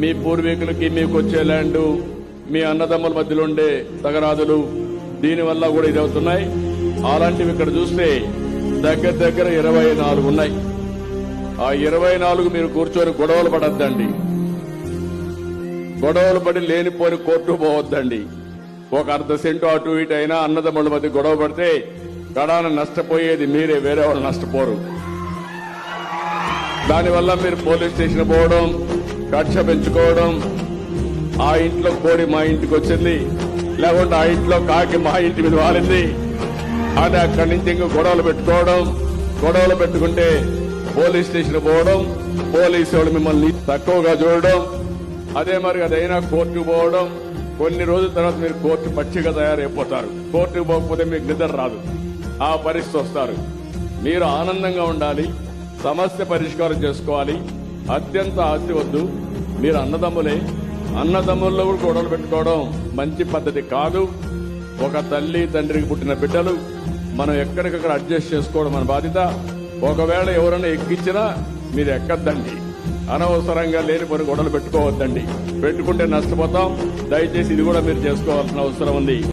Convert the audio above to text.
మీ పూర్వీకులకి మీకు వచ్చే ల్యాండ్, మీ అన్నదమ్ముల మధ్యలో ఉండే తగరాదులు, దీనివల్ల కూడా ఇది అవుతున్నాయి. అలాంటివి ఇక్కడ చూస్తే దగ్గర దగ్గర 24 ఉన్నాయి. ఆ 24 మీరు కూర్చొని గొడవలు పడద్దండి. గొడవలు పడి లేనిపోని కోర్టు పోవద్దండి. ఒక అర్ధ సెంటు అటు ఇటు అయినా అన్నదమ్ముల మధ్య గొడవ పడితే కడాన నష్టపోయేది మీరే, వేరే వాళ్ళు నష్టపోరు. దానివల్ల మీరు పోలీస్ స్టేషన్ పోవడం, కక్ష పెంచుకోవడం, ఆ ఇంట్లో కోడి మా ఇంటికి వచ్చింది, లేకుంటే ఆ ఇంట్లో కాకి మా ఇంటి మీద వాలింది అని అక్కడి నుంచి ఇంకా గొడవలు పెట్టుకోవడం, గొడవలు పెట్టుకుంటే పోలీస్ స్టేషన్ పోవడం, పోలీసు వాళ్ళు మిమ్మల్ని తక్కువగా చూడడం, అదే మరి అదైనా కోర్టుకు పోవడం. కొన్ని రోజుల తర్వాత మీరు కోర్టు పచ్చిగా తయారైపోతారు. కోర్టుకు పోకపోతే మీకు నిద్ర రాదు, ఆ పరిస్థితి వస్తారు. మీరు ఆనందంగా ఉండాలి, సమస్య పరిష్కారం చేసుకోవాలి. అత్యంత ఆస్తి వద్దు. మీరు అన్నదమ్ములే, అన్నదమ్ముల్లో కూడా గొడవలు పెట్టుకోవడం మంచి పద్ధతి కాదు. ఒక తల్లి తండ్రికి పుట్టిన బిడ్డలు మనం ఎక్కడికక్కడ అడ్జస్ట్ చేసుకోవడం మన బాధ్యత. ఒకవేళ ఎవరైనా ఎక్కించినా మీరు ఎక్కద్దండి. అనవసరంగా లేని పని గొడవలు పెట్టుకోవద్దండి. పెట్టుకుంటే నష్టపోతాం. దయచేసి ఇది కూడా మీరు చేసుకోవాల్సిన అవసరం ఉంది.